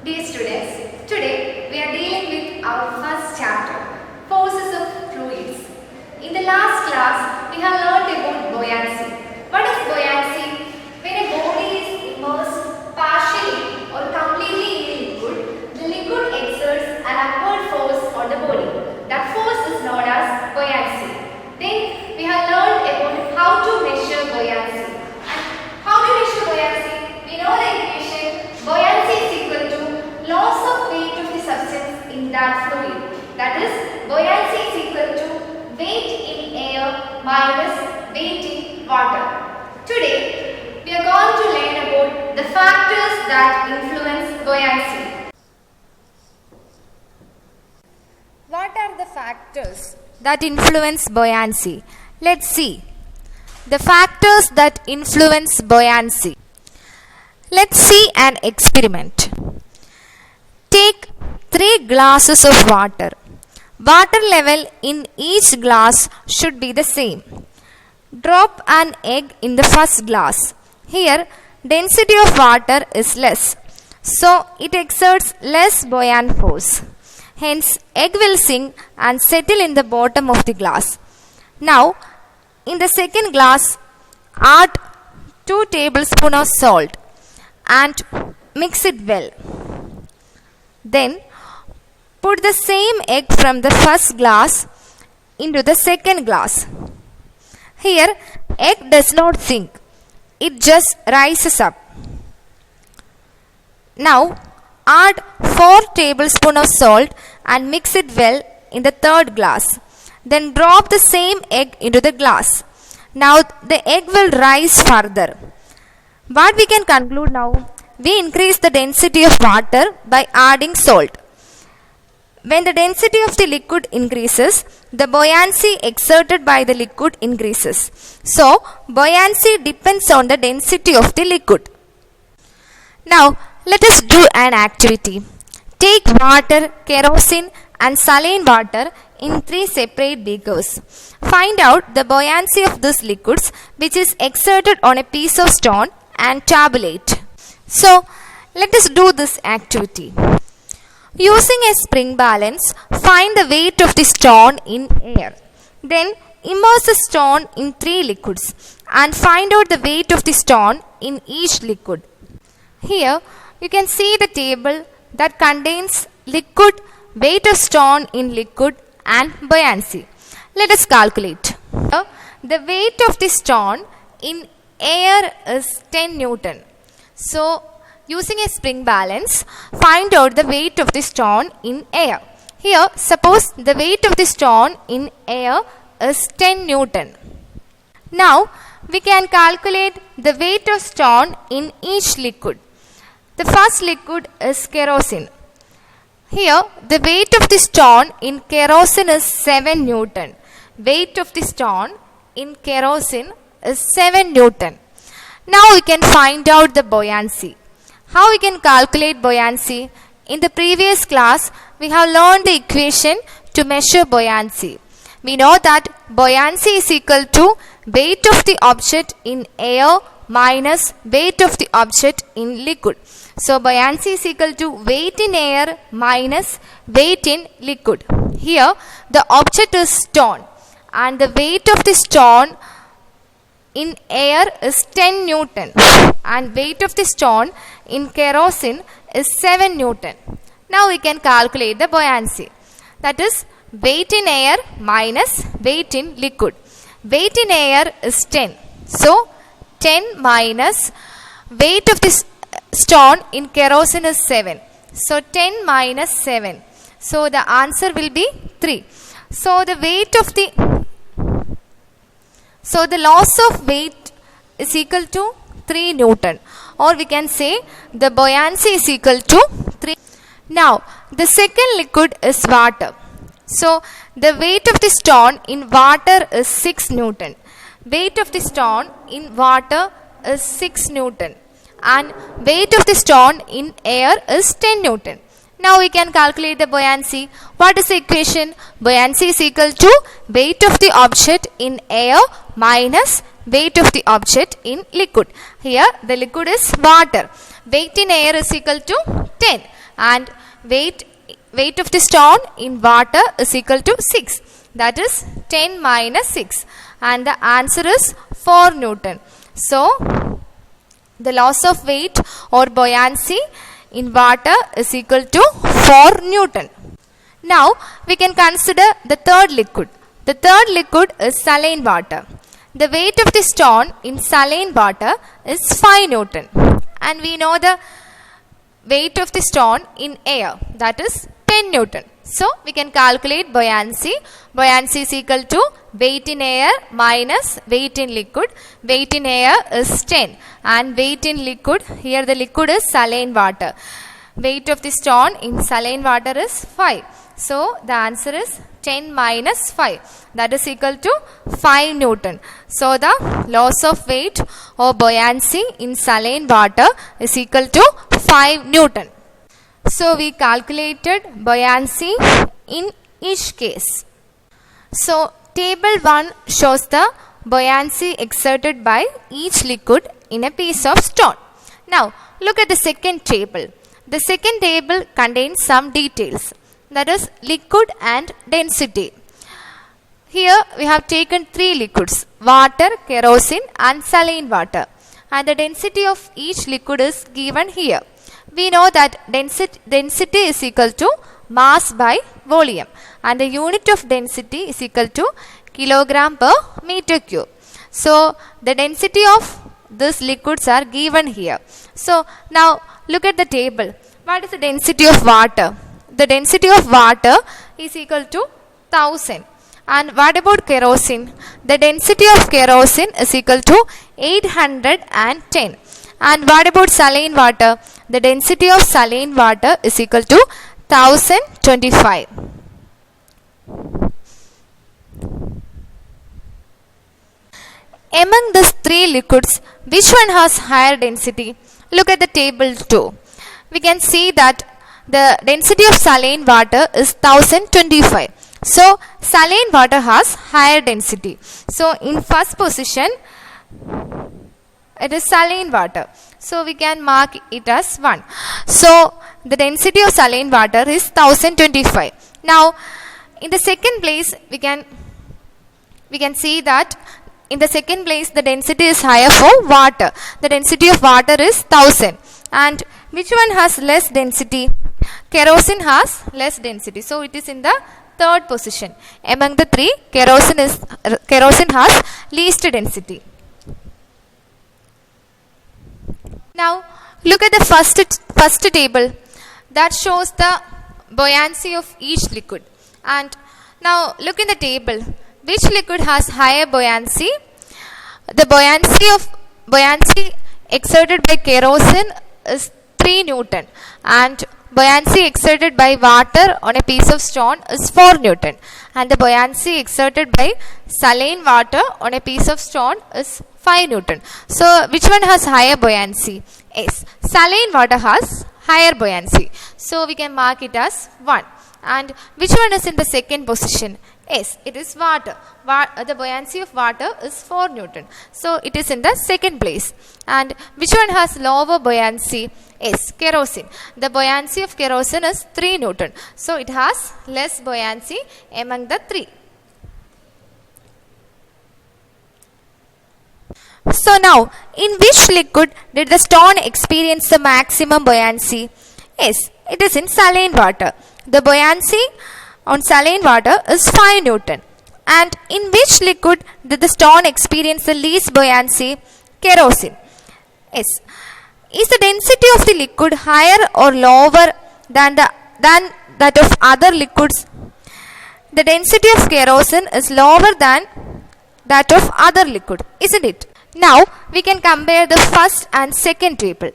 Dear students, today we are dealing with our first chapter, Forces of Fluids. In the last class, we have learned about buoyancy. What is buoyancy? When a body is immersed partially or completely in liquid, the liquid exerts an upward force on the body. That force is known as buoyancy. Then we have learned about how to measure buoyancy. And how to measure buoyancy? We know the equation buoyancy is equal to loss of weight of the substance in that fluid. That is, buoyancy is equal to weight in air minus weight in water. Today, we are going to learn about the factors that influence buoyancy. What are the factors that influence buoyancy? Let's see. The factors that influence buoyancy. Let's see an experiment. Take 3 glasses of water. Water level in each glass should be the same. Drop an egg in the first glass. Here, density of water is less, so it exerts less buoyant force. Hence, egg will sink and settle in the bottom of the glass. Now, in the second glass, add 2 tablespoons of salt and mix it well. Then, put the same egg from the first glass into the second glass. Here, egg does not sink. It just rises up. Now, add 4 tablespoons of salt and mix it well in the third glass. Then drop the same egg into the glass. Now, the egg will rise further. What we can conclude now? We increase the density of water by adding salt. When the density of the liquid increases, the buoyancy exerted by the liquid increases. So, buoyancy depends on the density of the liquid. Now, let us do an activity. Take water, kerosene and saline water in 3 separate beakers. Find out the buoyancy of these liquids which is exerted on a piece of stone and tabulate. So, let us do this activity. Using a spring balance, find the weight of the stone in air. Then, immerse the stone in 3 liquids and find out the weight of the stone in each liquid. Here, you can see the table that contains liquid, weight of stone in liquid and buoyancy. Let us calculate. The weight of the stone in air is 10 Newton. So, using a spring balance, find out the weight of the stone in air. Here, suppose the weight of the stone in air is 10 Newton. Now, we can calculate the weight of stone in each liquid. The first liquid is kerosene. Here, the weight of the stone in kerosene is 7 Newton. Weight of the stone in kerosene is 7 Newton. Now we can find out the buoyancy. How we can calculate buoyancy? In the previous class, we have learned the equation to measure buoyancy. We know that buoyancy is equal to weight of the object in air minus weight of the object in liquid. So, buoyancy is equal to weight in air minus weight in liquid. Here, the object is stone and the weight of the stone in air is 10 Newton and weight of the stone in kerosene is 7 Newton. Now we can calculate the buoyancy. That is weight in air minus weight in liquid. Weight in air is 10. So 10 minus weight of the stone in kerosene is 7. So 10 minus 7. So the answer will be 3. So the loss of weight is equal to 3 Newton, or we can say the buoyancy is equal to 3. Now, the second liquid is water. So, the weight of the stone in water is 6 Newton. Weight of the stone in water is 6 Newton. And weight of the stone in air is 10 Newton. Now we can calculate the buoyancy. What is the equation? Buoyancy is equal to weight of the object in air minus weight of the object in liquid. Here the liquid is water. Weight in air is equal to 10. and weight of the stone in water is equal to 6. That is 10 minus 6, and the answer is 4 Newton. So the loss of weight or buoyancy in water is equal to 4 Newton. Now we can consider the third liquid. The third liquid is saline water. The weight of the stone in saline water is 5 Newton, and we know the weight of the stone in air, that is 10 Newton. So we can calculate buoyancy. Buoyancy is equal to weight in air minus weight in liquid. Weight in air is 10 and weight in liquid, here the liquid is saline water. Weight of the stone in saline water is 5. So the answer is 10 minus 5, that is equal to 5 Newton. So the loss of weight or buoyancy in saline water is equal to 5 Newton. So we calculated buoyancy in each case. So table 1 shows the buoyancy exerted by each liquid in a piece of stone. Now look at the second table. The second table contains some details, that is liquid and density. Here we have taken 3 liquids, water, kerosene and saline water, and the density of each liquid is given here. We know that density is equal to mass by volume, and the unit of density is equal to kilogram per meter cube. So the density of these liquids are given here. So now look at the table. What is the density of water? The density of water is equal to 1000. And what about kerosene? The density of kerosene is equal to 810. And what about saline water? The density of saline water is equal to 1025. Among these 3 liquids, which one has higher density? Look at the table 2. We can see that the density of saline water is 1025. So saline water has higher density. So in first position it is saline water. So we can mark it as 1. So the density of saline water is 1025. Now in the second place we can see that in the second place the density is higher for water. The density of water is 1000. And which one has less density? Kerosene has less density. So it is in the third position. Among the 3, kerosene has least density. Now look at the first table that shows the buoyancy of each liquid. And now look in the table. Which liquid has higher buoyancy? The buoyancy exerted by kerosene is 3 Newton, and buoyancy exerted by water on a piece of stone is 4 Newton, and the buoyancy exerted by saline water on a piece of stone is 5 Newton. So which one has higher buoyancy? Yes, saline water has higher buoyancy. So we can mark it as 1. And which one is in the second position? Yes, it is water. The buoyancy of water is 4 Newton. So it is in the second place. And which one has lower buoyancy? Yes, kerosene. The buoyancy of kerosene is 3 Newton. So it has less buoyancy among the 3. So now, in which liquid did the stone experience the maximum buoyancy? Yes, it is in saline water. The buoyancy on saline water is 5 Newton. And in which liquid did the stone experience the least buoyancy? Kerosene. Yes. Is the density of the liquid higher or lower than that of other liquids? The density of kerosene is lower than that of other liquid, isn't it? Now we can compare the first and second table.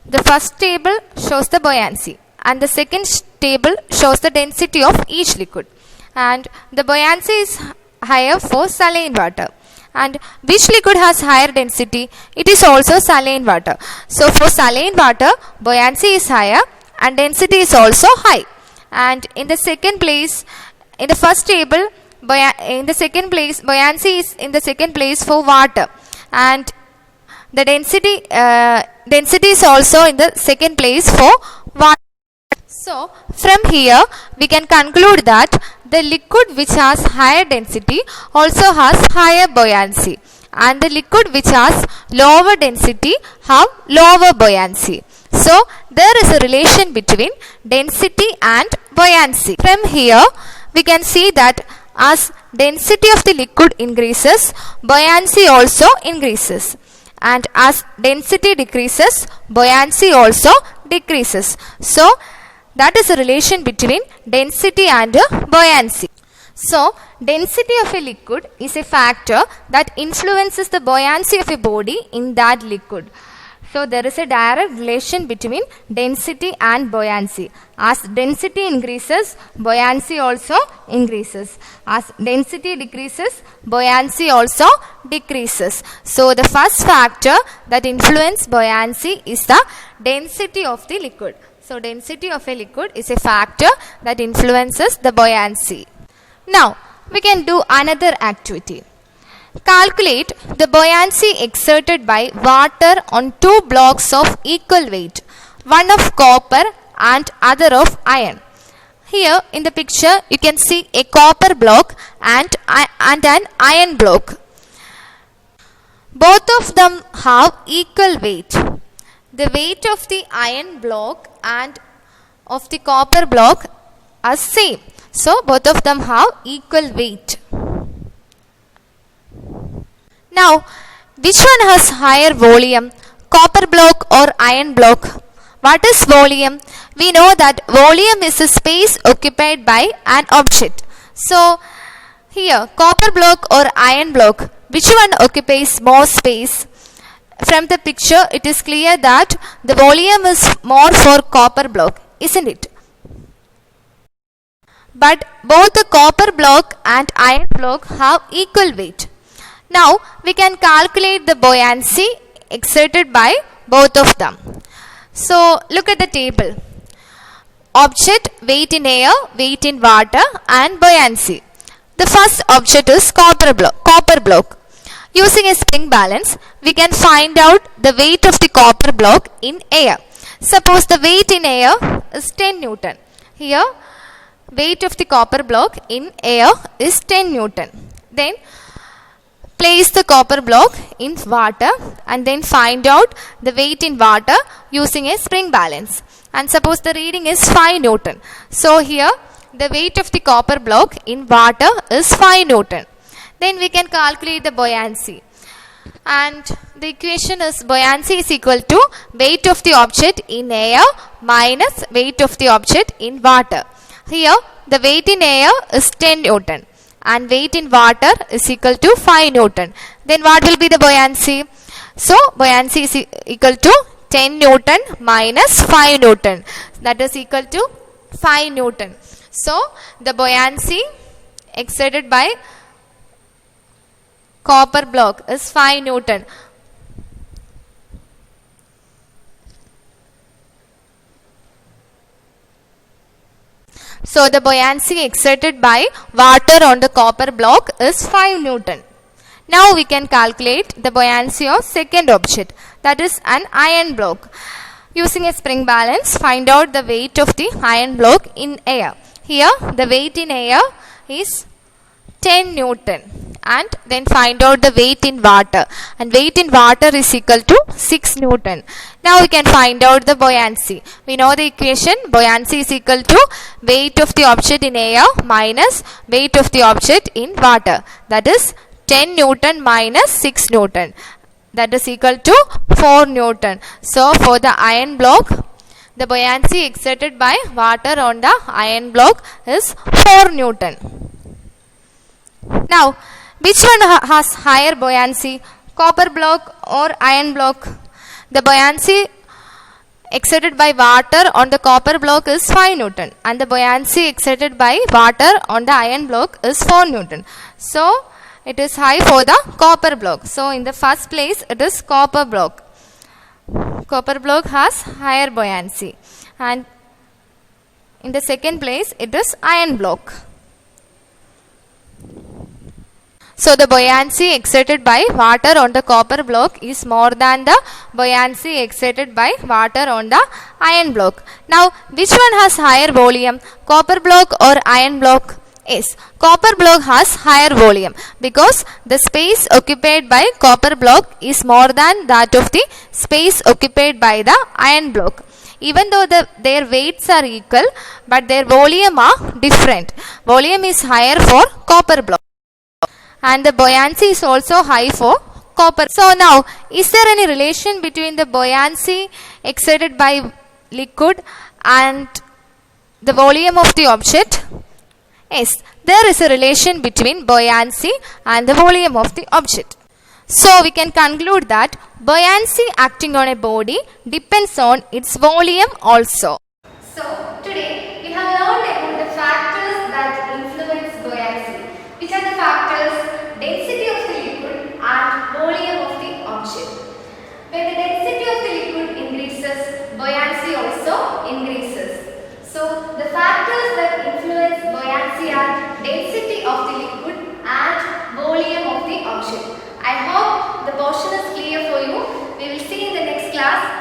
The first table shows the buoyancy and the second table shows the density of each liquid. And the buoyancy is higher for saline water. And which liquid has higher density? It is also saline water. So for saline water, buoyancy is higher and density is also high. And in the second place, in the first table, in the second place, buoyancy is in the second place for water. And the density is also in the second place for water. So from here we can conclude that the liquid which has higher density also has higher buoyancy, and the liquid which has lower density have lower buoyancy. So there is a relation between density and buoyancy. From here we can see that as density of the liquid increases, buoyancy also increases, and as density decreases, buoyancy also decreases. So that is a relation between density and buoyancy. So density of a liquid is a factor that influences the buoyancy of a body in that liquid. So there is a direct relation between density and buoyancy. As density increases, buoyancy also increases. As density decreases, buoyancy also decreases. So the first factor that influences buoyancy is the density of the liquid. So density of a liquid is a factor that influences the buoyancy. Now we can do another activity. Calculate the buoyancy exerted by water on two blocks of equal weight, one of copper and other of iron. Here in the picture you can see a copper block and an iron block. Both of them have equal weight. The weight of the iron block and of the copper block are same. So both of them have equal weight. Now, which one has higher volume, copper block or iron block? What is volume? We know that volume is a space occupied by an object. So, here copper block or iron block, which one occupies more space? From the picture it is clear that the volume is more for copper block, isn't it? But both the copper block and iron block have equal weight. Now we can calculate the buoyancy exerted by both of them. So look at the table. Object, weight in air, weight in water, and buoyancy. The first object is copper block. Using a spring balance, we can find out the weight of the copper block in air. Suppose the weight in air is 10 Newton. Here weight of the copper block in air is 10 Newton. Then place the copper block in water and then find out the weight in water using a spring balance. And suppose the reading is 5 Newton. So here the weight of the copper block in water is 5 Newton. Then we can calculate the buoyancy. And the equation is buoyancy is equal to weight of the object in air minus weight of the object in water. Here the weight in air is 10 Newton. And weight in water is equal to 5 Newton. Then what will be the buoyancy? So buoyancy is equal to 10 Newton minus 5 Newton. That is equal to 5 Newton. So the buoyancy exerted by copper block is 5 Newton. So the buoyancy exerted by water on the copper block is 5 Newton. Now we can calculate the buoyancy of second object, that is an iron block. Using a spring balance, find out the weight of the iron block in air. Here the weight in air is 10 Newton, and then find out the weight in water, and weight in water is equal to 6 Newton. Now we can find out the buoyancy. We know the equation, buoyancy is equal to weight of the object in air minus weight of the object in water, that is 10 Newton minus 6 Newton, that is equal to 4 Newton. So for the iron block, the buoyancy exerted by water on the iron block is 4 Newton. Now which one has higher buoyancy, copper block or iron block? The buoyancy exerted by water on the copper block is 5 Newton, and the buoyancy exerted by water on the iron block is 4 Newton. So it is high for the copper block. So in the first place it is copper block. Copper block has higher buoyancy, and in the second place it is iron block. So the buoyancy exerted by water on the copper block is more than the buoyancy exerted by water on the iron block. Now which one has higher volume, copper block or iron block? Yes, copper block has higher volume because the space occupied by copper block is more than that of the space occupied by the iron block. Even though their weights are equal, but their volume are different. Volume is higher for copper block and the buoyancy is also high for copper. So now, is there any relation between the buoyancy exerted by liquid and the volume of the object? Yes, there is a relation between buoyancy and the volume of the object. So we can conclude that buoyancy acting on a body depends on its volume also. So today we have learned about the factors that influence buoyancy. Which are the factors? Density of the liquid and volume of the object. When the density of the liquid increases, buoyancy also increases. So the factors that influence buoyancy are density of the liquid and volume of the object. I hope the portion is clear for you. We will see in the next class.